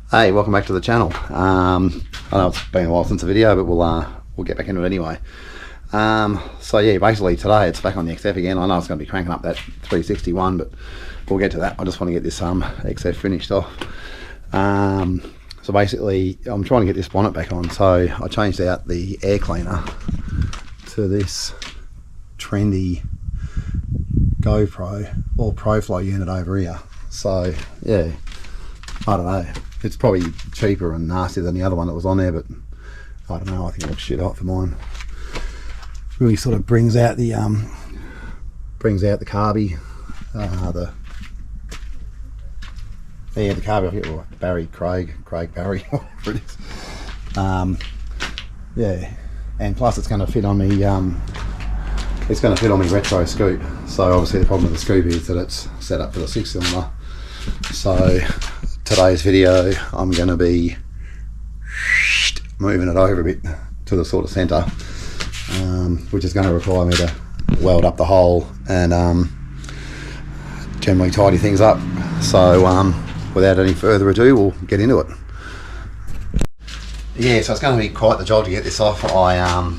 Hey, welcome back to the channel. I know it's been a while since a video, but we'll get back into it anyway. So yeah, basically today it's back on the XF again. I know it's going to be cranking up that 361, but we'll get to that. I just want to get this XF finished off. So basically I'm trying to get this bonnet back on, so I changed out the air cleaner to this trendy GoPro or ProFlow unit over here. So yeah, I don't know, it's probably cheaper and nastier than the other one that was on there, but I don't know, I think it looks shit hot for mine. Really sort of brings out the carby, the carby, I forget what, Craig Barry, whatever it is. Yeah, and plus it's going to fit on me, it's going to fit on me retro scoop. So obviously the problem with the scoop is that it's set up for the 6-cylinder. So today's video I'm going to be moving it over a bit to the sort of centre, which is going to require me to weld up the hole and generally tidy things up. So without any further ado, we'll get into it. Yeah, so it's going to be quite the job to get this off. I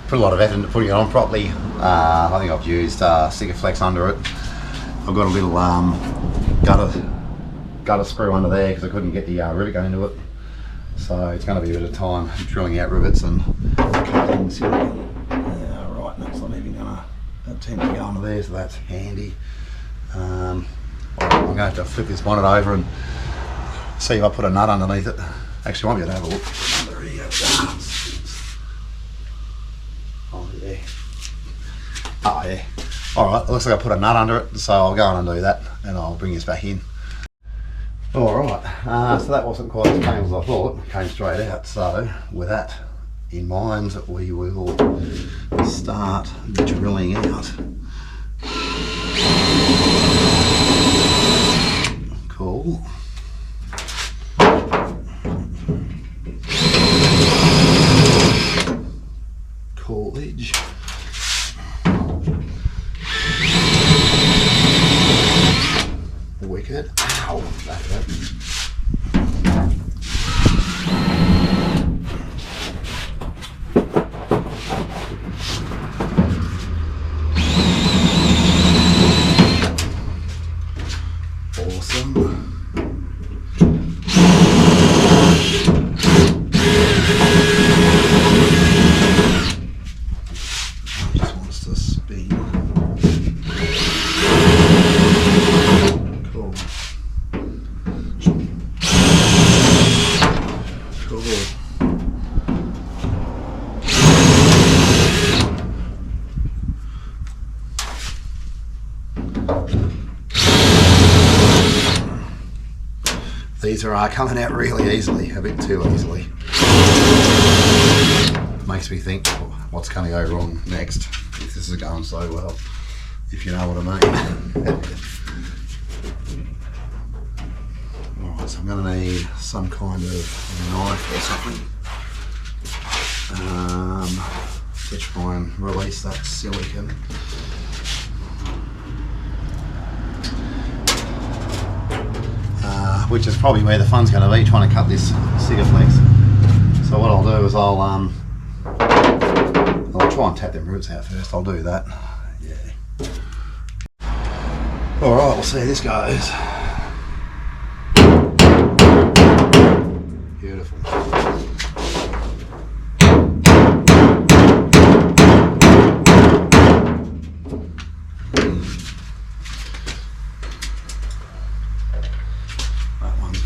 put a lot of effort into putting it on properly. I think I've used Sikaflex under it. I've got a little gutter screw under there because I couldn't get the rivet going into it. So it's going to be a bit of time drilling out rivets and cutting silicone. Yeah, right, that's not even going to attempt to go under there, so that's handy. I'm going to have to flip this bonnet over and see if I put a nut underneath it. Actually, I might be able to have a look under here. Oh yeah. Oh yeah. Alright, looks like I put a nut under it, so I'll go and undo that and I'll bring this back in. Alright, so that wasn't quite as painful as I thought. It came straight out. So with that in mind, we will start drilling out. Cool. Coolidge. Wicked. Ow, that hurt. Awesome. Just wants to spin. Cool. These are coming out really easily, a bit too easily. Makes me think what's going to go wrong next if this is going so well, if you know what I mean. Alright, so I'm going to need some kind of knife or something to try and release that silicone. Which is probably where the fun's going to be, trying to cut this Sikaflex. So what I'll do is I'll try and tap them roots out first. I'll do that. Yeah. All right, we'll see how this goes. Beautiful.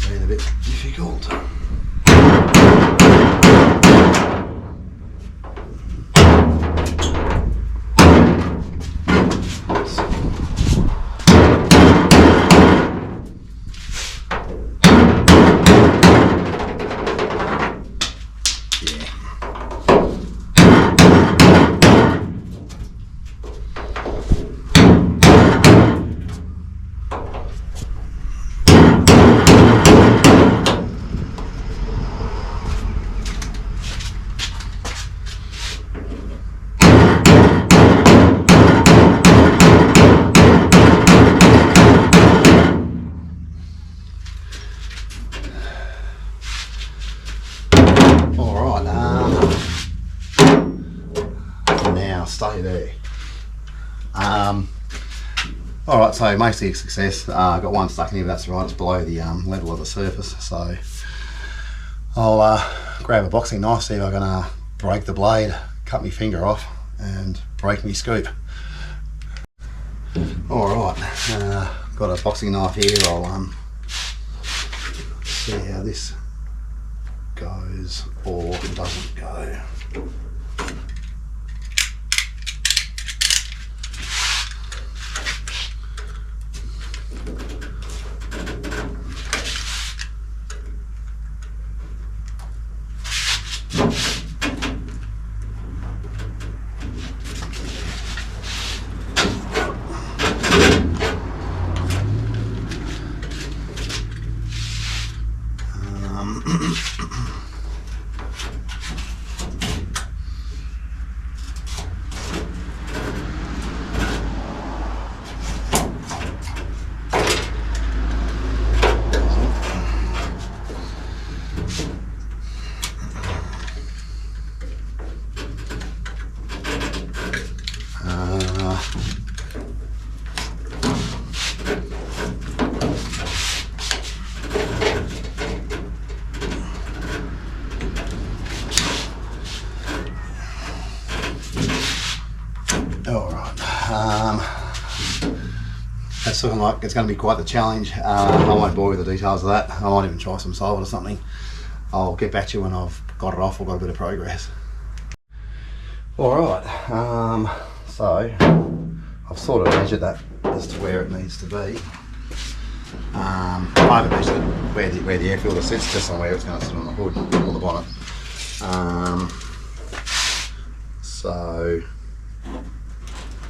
A bit difficult. stay there. Alright, so mostly a success. I've got one stuck in here, but that's right, it's below the level of the surface. So I'll grab a boxing knife, see if I can break the blade, cut my finger off and break my scoop. Alright, got a boxing knife here. I'll see how this goes or doesn't go. That's looking like it's going to be quite the challenge. I won't bore you with the details of that. I might even try some solvent or something. I'll get back to you when I've got it off or got a bit of progress. Alright, so I've sort of measured that as to where it needs to be. I haven't measured where the air filter sits, just on where it's going to sit on the hood or the bonnet. So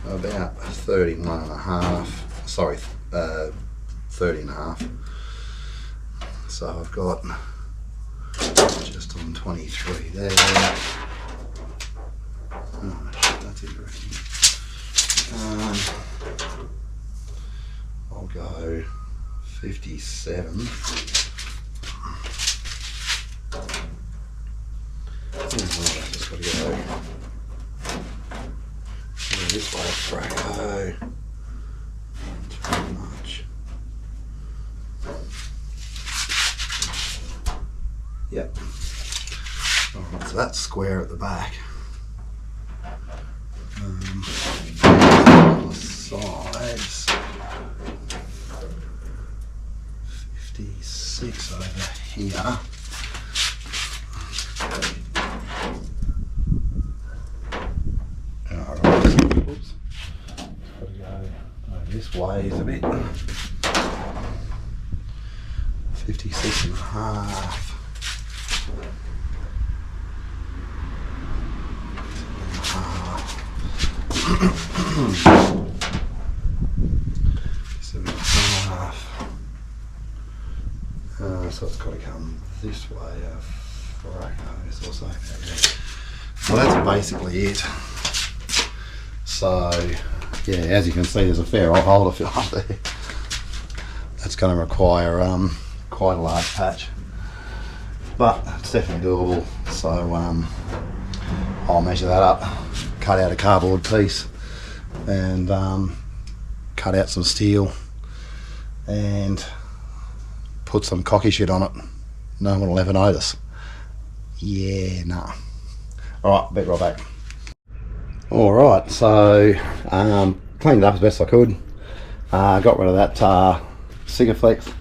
about 31 and a half. Sorry, 30 and a half. So I've got just on 23 there. Oh shit, that's interesting. I'll go 57. I've just got to go this way, Fracco. Too much. Yep. Alright, so that's square at the back. On the sides, 56 over here. Alright, oops. Got to go this way a bit. 56 and a half. So it's got to come this way. It's also well, that's basically it. So yeah, as you can see, there's a fair old hole to fill up there. That's going to require quite a large patch, but it's definitely doable. So I'll measure that up, cut out a cardboard piece and cut out some steel and put some cocky shit on it. No one will ever notice. Yeah, nah. Alright, better right back. Alright, so cleaned it up as best I could. Got rid of that Sigaflex,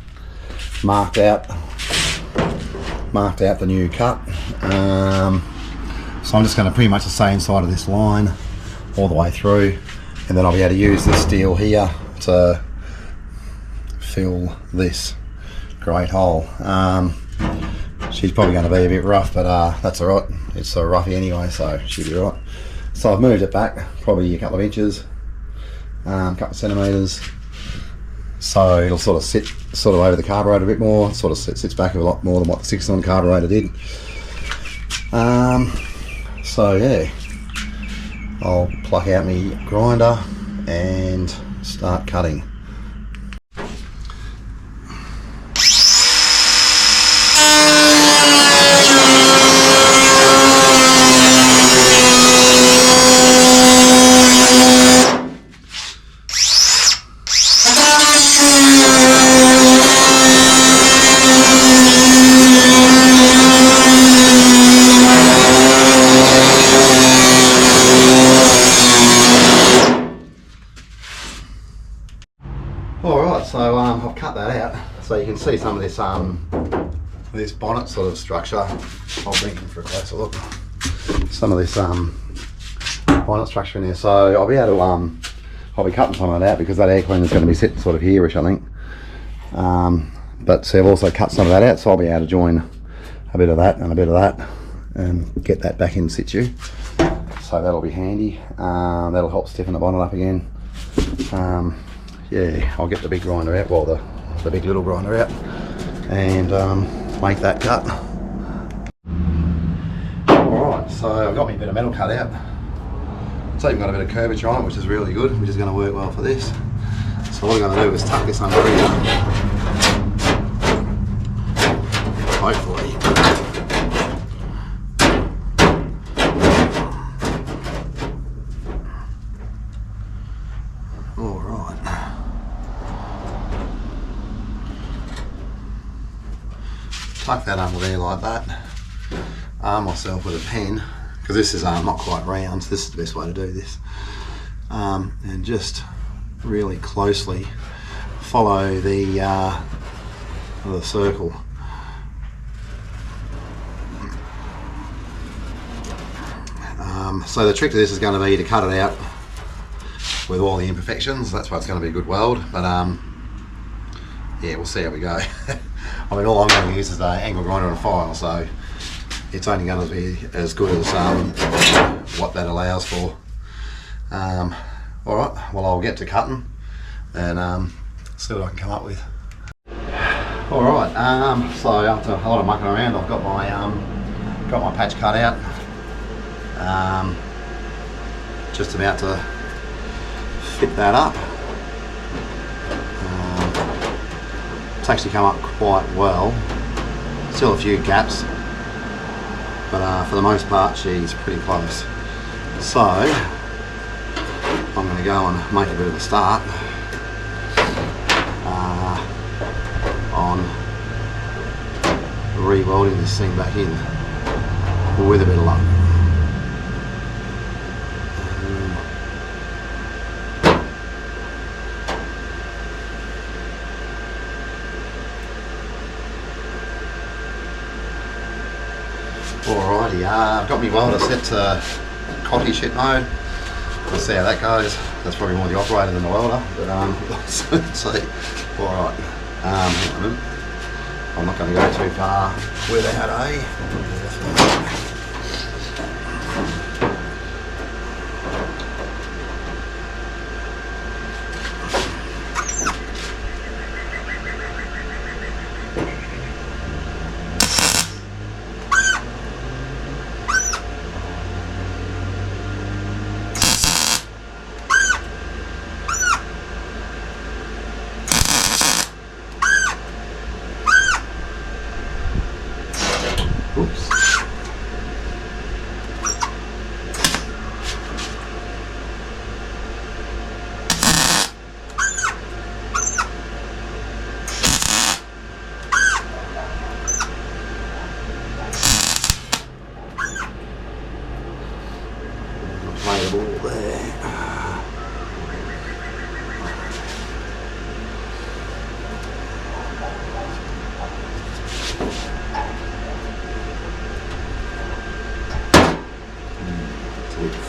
marked out the new cut. So I'm just going to pretty much stay inside of this line all the way through, and then I'll be able to use this steel here to fill this great hole. She's probably going to be a bit rough, but that's alright. It's so roughy anyway, so she'll be alright. So I've moved it back probably a couple of inches, a couple of centimetres, so it'll sort of sit over the carburetor a bit more. It sort of sits back a lot more than what the 6-cylinder carburetor did. So yeah, I'll pluck out my grinder and start cutting. Alright, so I've cut that out so you can see some of this bonnet sort of structure. I'll bring it in for a closer look. Some of this bonnet structure in there. So I'll be able to I'll be cutting some of that out because that air cleaner is going to be sitting sort of here-ish, I think. But see, I've also cut some of that out, so I'll be able to join a bit of that and a bit of that and get that back in situ. So that'll be handy. That'll help stiffen the bonnet up again. Yeah, I'll get the big grinder out, well the big little grinder out, and make that cut. Alright, so I've got me a bit of metal cut out. It's even got a bit of curvature on it, which is really good, which is going to work well for this. So what I'm going to do is tuck this under here. Hopefully. Alright. Tuck that under there like that. Arm myself with a pen, because this is not quite round, so this is the best way to do this. And just really closely follow the circle. So the trick to this is going to be to cut it out with all the imperfections. That's why it's going to be a good weld, but yeah, we'll see how we go. I mean, all I'm going to use is an angle grinder and a file, so it's only going to be as good as what that allows for. Alright, well, I'll get to cutting and see what I can come up with. Alright, so after a lot of mucking around, I've got my patch cut out. Just about to fit that up. It's actually come up quite well. Still a few gaps, but for the most part she's pretty close. So I'm going to go and make a bit of a start on re-welding this thing back in with a bit of luck. Alrighty, I've got my welder set to cotty shit mode. We'll see how that goes. That's probably more the operator than the welder, but let's see. Alright, I'm not going to go too far without oops. Play the ball there.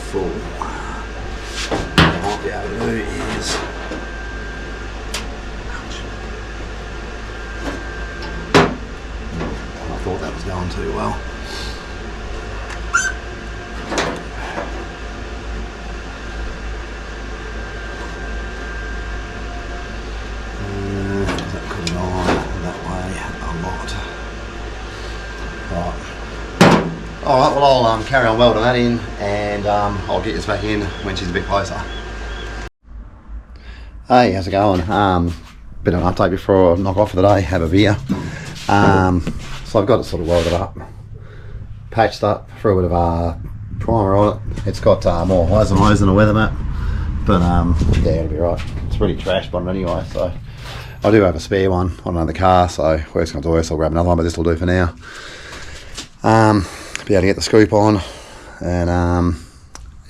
Full. What I might be able to do is I thought that was going too well. That could have gone that way a lot. Right. Alright, well I'll carry on welding that in and I'll get this back in when she's a bit closer. Hey, how's it going? Bit of an update before I knock off for the day, have a beer. So I've got it sort of welded up, patched up, threw a bit of primer on it. It's got more highs and lows than a weather map, but yeah, it'll be right. It's pretty trashed on it anyway, so I do have a spare one on another car, so worst comes to worst, I'll grab another one, but this will do for now. Be able to get the scoop on, and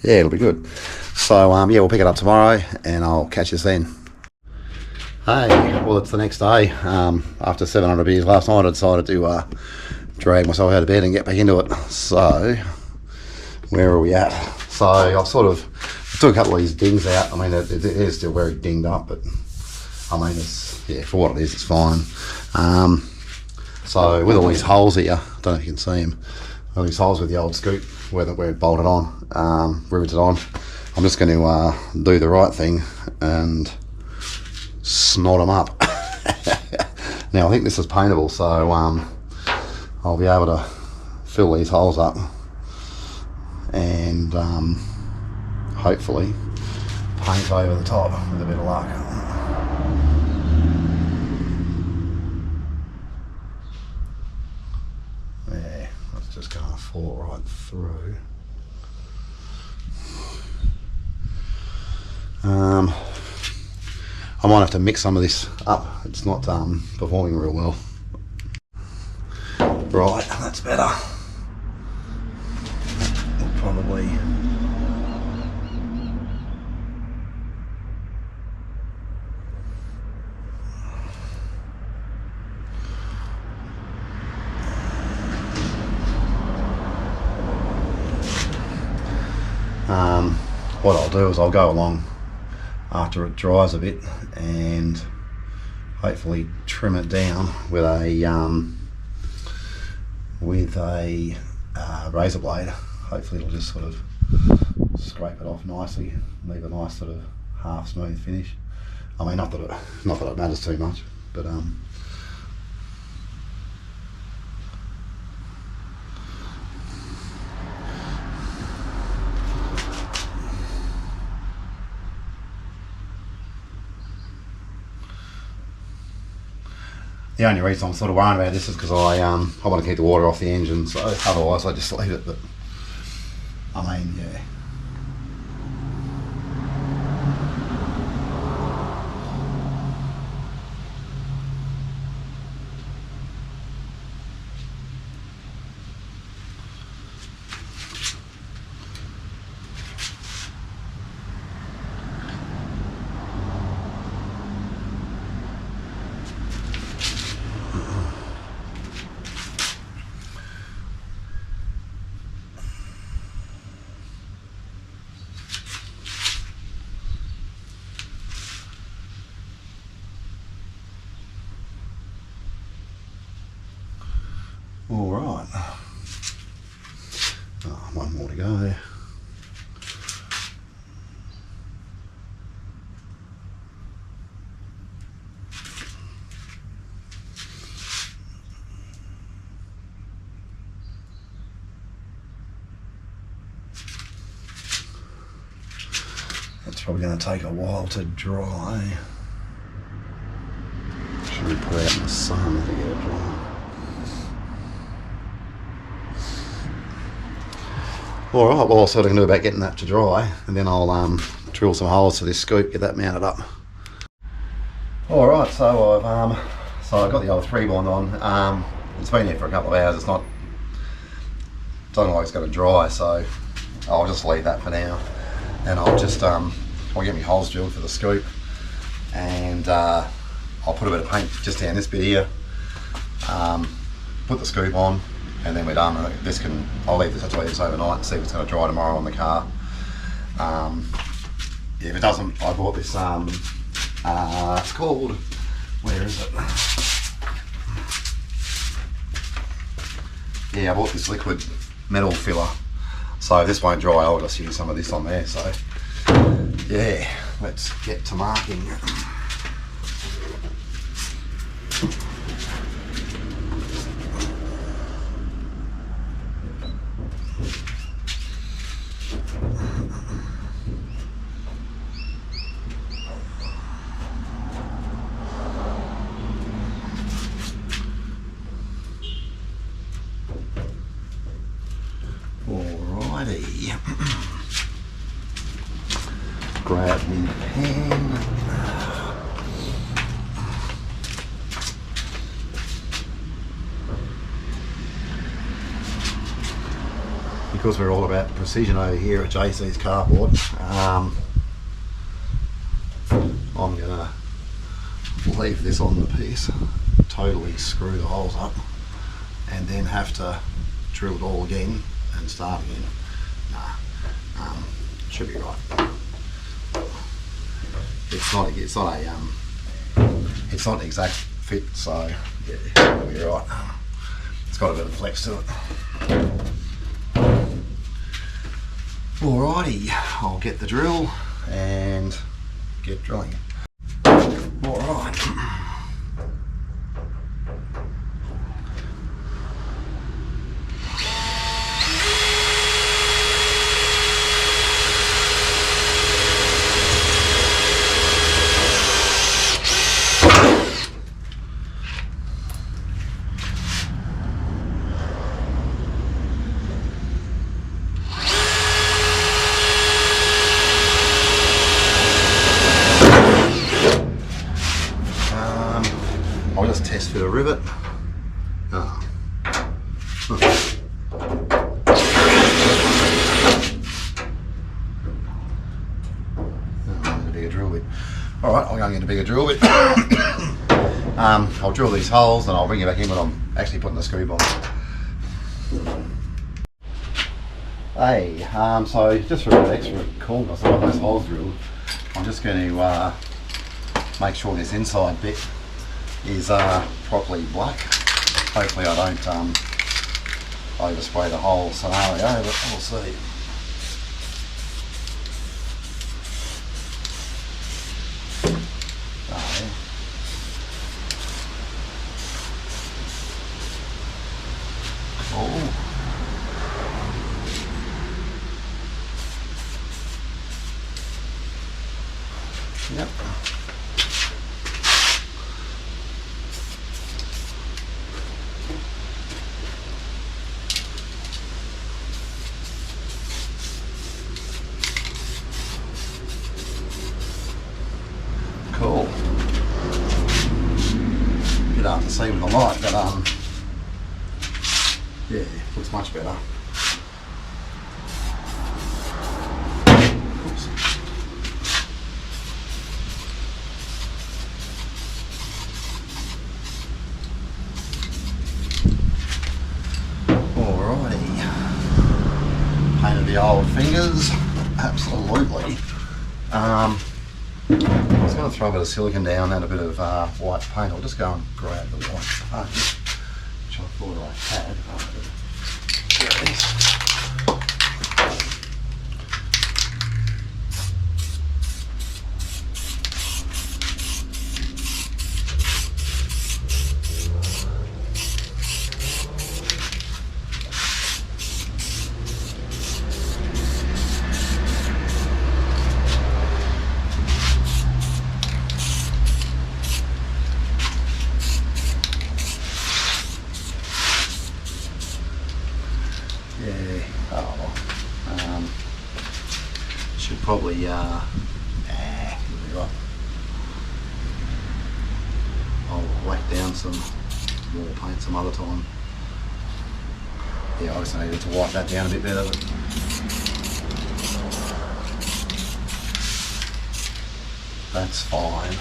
yeah, it'll be good. So yeah, we'll pick it up tomorrow and I'll catch you then. Hey, well it's the next day. After 700 beers last night I decided to drag myself out of bed and get back into it. So, where are we at? So I've sort of took a couple of these dings out. I mean it is still very dinged up, but I mean it's, yeah, for what it is it's fine. So with all these holes here, I don't know if you can see them, all these holes with the old scoop where it bolted on, riveted on, I'm just going to do the right thing and snot them up. Now I think this is paintable, so I'll be able to fill these holes up and hopefully paint over the top with a bit of luck. Yeah, that's just going to fall right through. I might have to mix some of this up. It's not performing real well. Right, that's better. We'll probably what I'll do is I'll go along after it dries a bit and hopefully trim it down with a razor blade. Hopefully it'll just sort of scrape it off nicely, leave a nice sort of half smooth finish. I mean, not that it matters too much, but the only reason I'm sort of worrying about this is because I want to keep the water off the engine, so otherwise I just leave it. But I mean, yeah. All right. Oh, one more to go. It's probably going to take a while to dry. Should we put it out in the sun to get it dry? Alright, well, I'll see what I can do about getting that to dry, and then I'll drill some holes to this scoop, get that mounted up. Alright, so I've got the old 3-bond on. It's been there for a couple of hours. It's not, doesn't like it's going to dry, so I'll just leave that for now. And I'll just I'll get my holes drilled for the scoop, and I'll put a bit of paint just down this bit here. Put the scoop on, and then we're done. I'll leave this overnight and see if it's going to dry tomorrow on the car. If it doesn't, I bought this, it's called, where is it? Yeah, I bought this liquid metal filler. So if this won't dry, I'll just use some of this on there. So yeah, let's get to marking. Alrighty. Grab me pen. Because we're all about precision over here at JC's Carport, I'm gonna leave this on the piece, totally screw the holes up, and then have to drill it all again and start again. Nah, should be right. It's not an exact fit, so yeah, it'll be right. It's got a bit of flex to it. Alrighty, I'll get the drill and get drilling. Alright. I'll just test for the rivet. Oh. A bigger drill bit. Alright, I'll go and get a bigger drill bit. I'll drill these holes and I'll bring you back in when I'm actually putting the screw on. Hey, so just for a bit of extra coolness, I got those holes drilled. I'm just going to make sure this inside bit is properly black. Hopefully I don't overspray the whole scenario, but we'll see. Oh, yeah. Cool. Yep. Cool. Bit hard to see with the light, but yeah, looks much better. Oops. Alrighty. Painted the old fingers, absolutely. I was going to throw a bit of silicone down and a bit of white paint. I'll just go and grab the white paint, which I thought I had. There it is. Yeah, should probably, right. I'll whack down some more paint some other time. Yeah, I just needed to wipe that down a bit better. But that's fine.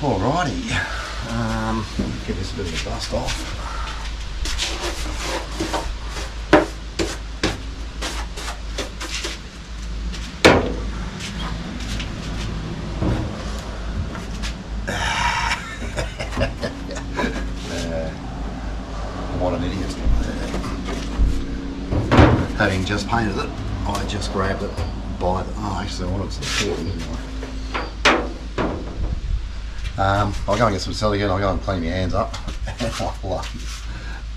Alrighty, give this a bit of a dust off. What an idiot. Having just painted it, I just grabbed it by the... Oh, actually I wanted to support it, didn't I? I'll go and get some silicone, I'll go and clean my hands up, and I'll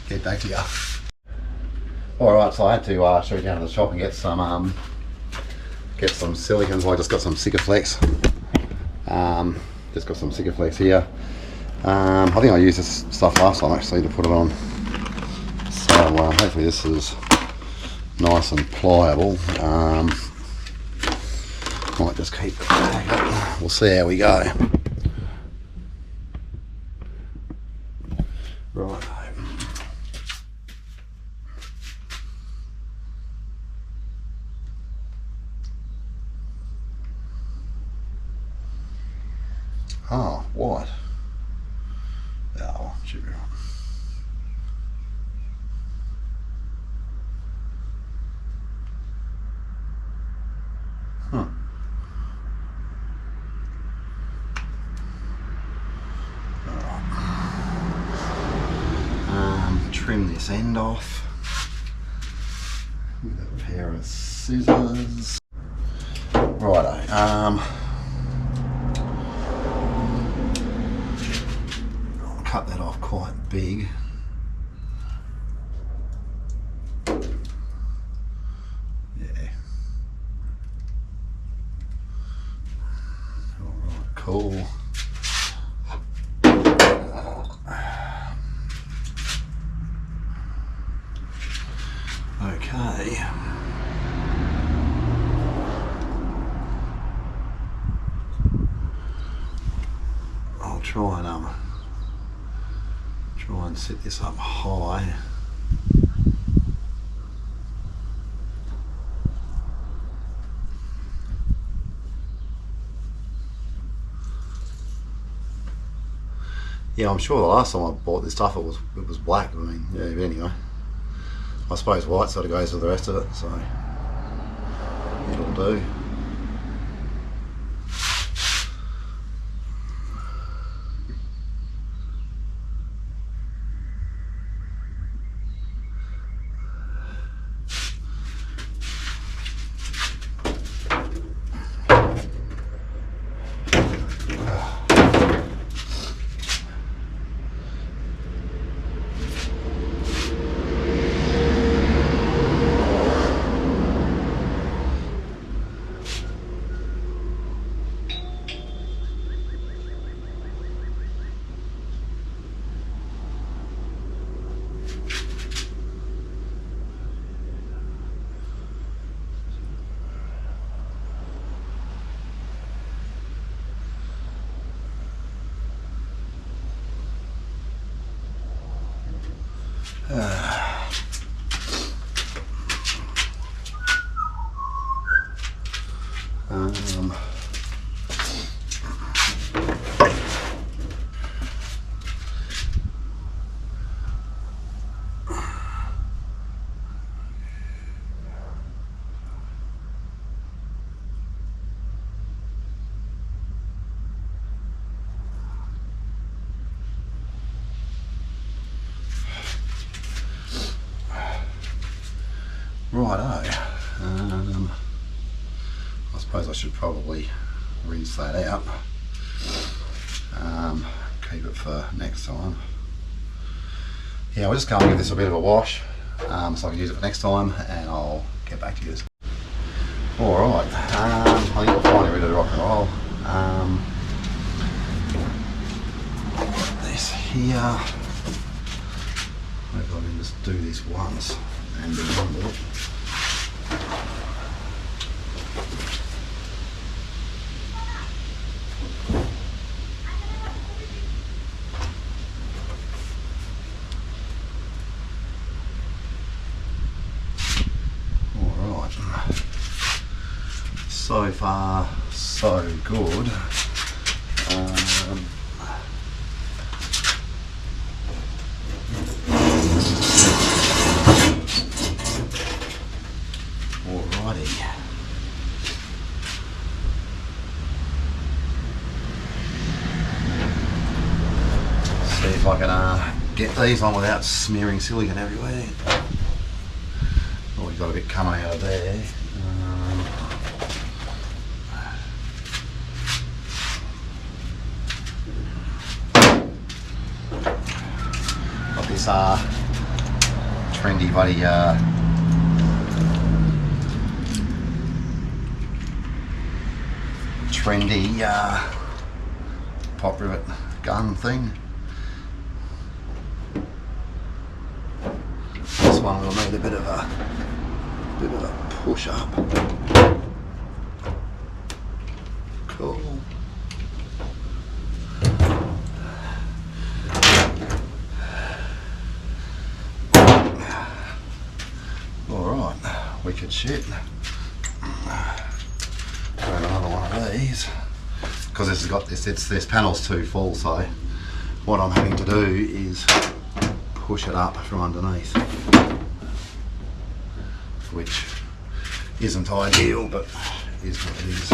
get back to you. Alright, so I had to shoot down to the shop and get some silicone. So I just got some Sikaflex. Just got some Sikaflex here. I think I used this stuff last time actually to put it on. So hopefully this is nice and pliable. Might just keep the bag up. We'll see how we go. Right. Oh, white. Oh, should be right. Huh. Alright. Trim this end off with a pair of scissors. Righto. I'll cut that off quite big. Yeah. Alright, cool. Okay. I'll try and set this up high. Yeah, I'm sure the last time I bought this stuff it was black. I mean, yeah, but anyway. I suppose white sort of goes with the rest of it, so it'll do. Righto. I suppose I should probably rinse that out. Keep it for next time. Yeah, we'll just go and give this a bit of a wash so I can use it for next time, and I'll get back to you. Alright, I think we're finally ready to rock and roll. This here. Maybe I can just do this once and be done with it. So far, so good. Alrighty. See if I can get these on without smearing silicone everywhere. Oh, we've got a bit coming out of there. This trendy bloody pop rivet gun thing. This one will need a bit of a push up. Cool. Wicked shit. Grab another one of these. because this has got this panel's too full, so what I'm having to do is push it up from underneath, which isn't ideal, but is what it is.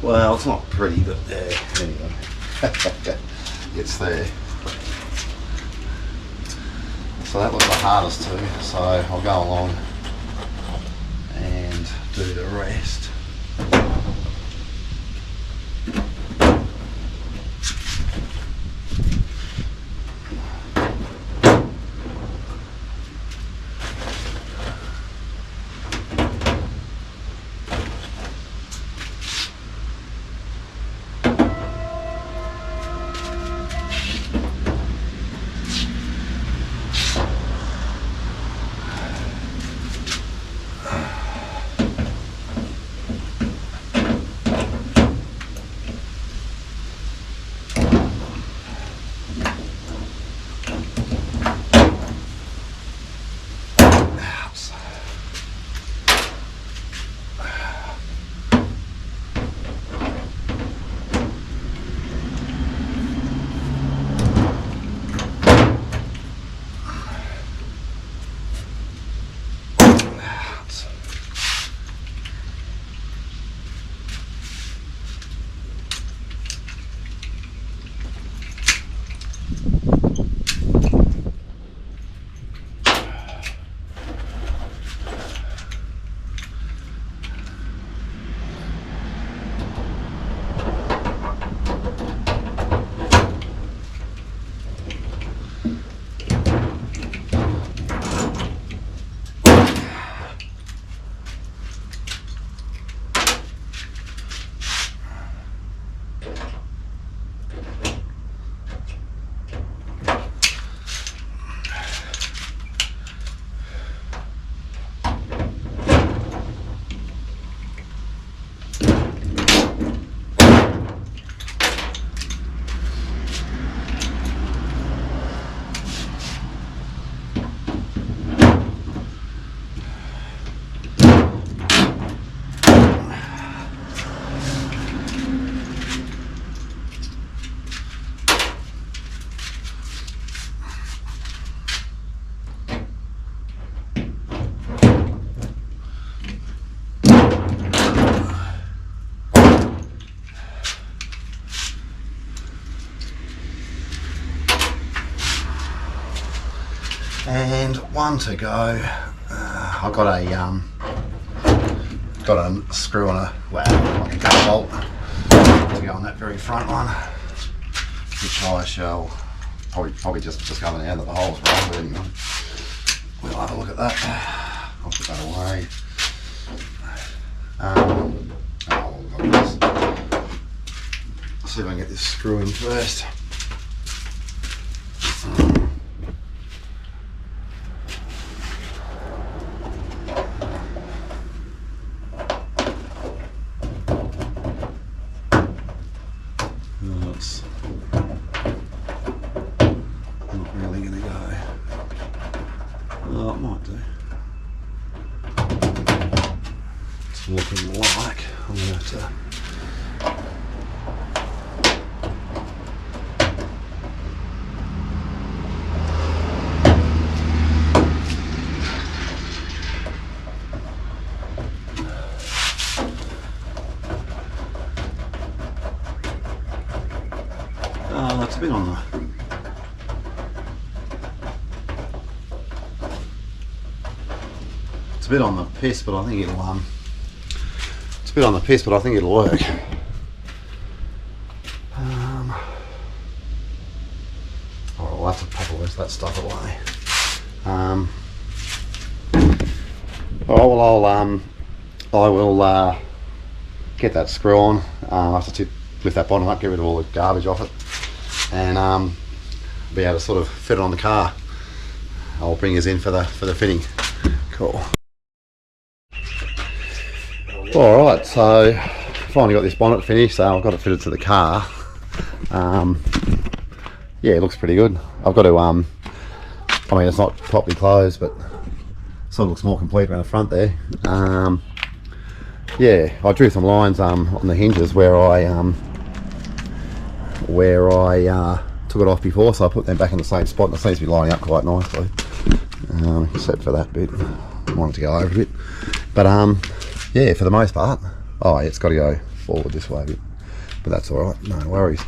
Well, it's not pretty, but yeah, anyway. It's there. So that was the hardest too, so I'll go along and do the rest. And one to go. I've got a screw on like a gut bolt to go on that very front one, which I shall probably just discover now that the hole's wrong, but anyway, we'll have a look at that. I'll put that away. Let's see if I can get this screw in first. That's not really going to go. Oh, it might do. It's looking like I'm going to have to. It's a bit on the piss, but I think it'll it's a bit on the piss, but I think it'll work. Alright, we'll have to pop all that stuff away. All right, well I will get that screw on. I have to lift that bottom up, get rid of all the garbage off it, and be able to sort of fit it on the car. I'll bring us in for the fitting. Cool. All right, so finally got this bonnet finished. So I've got it fitted to the car. Yeah, it looks pretty good. I've got to I mean, it's not properly closed, but sort of looks more complete around the front there. Yeah, I drew some lines on the hinges where I took it off before, so I put them back in the same spot, and it seems to be lining up quite nicely, except for that bit. I wanted to go over a bit, but yeah, for the most part, oh, it's got to go forward this way a bit, but that's all right, no worries.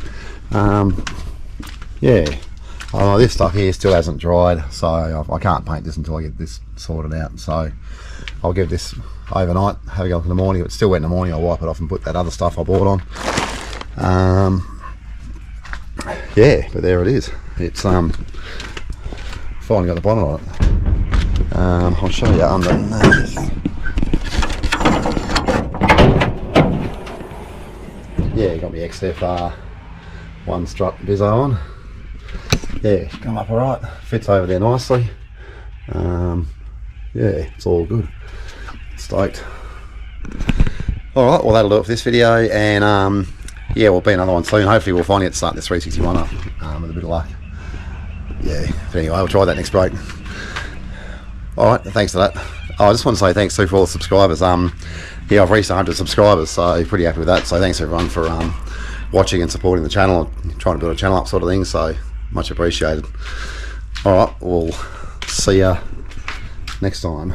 Yeah, this stuff here still hasn't dried, so I can't paint this until I get this sorted out. So I'll give this overnight, have a go in the morning. If it's still wet in the morning, I'll wipe it off and put that other stuff I bought on. Yeah, but there it is. It's finally got the bonnet on it. I'll show you underneath. Yeah, got my XF one strut bizzo on. Yeah, come up alright, fits over there nicely. Yeah, it's all good. Stoked. Alright, well that'll do it for this video, and yeah, we'll be another one soon. Hopefully we'll finally get to start this 361 up with a bit of luck. Yeah, but anyway, we'll try that next break. Alright, thanks for that. I just want to say thanks too for all the subscribers. Yeah, I've reached 100 subscribers, so pretty happy with that. So thanks everyone for watching and supporting the channel, trying to build a channel up sort of thing, so much appreciated. Alright, we'll see ya next time.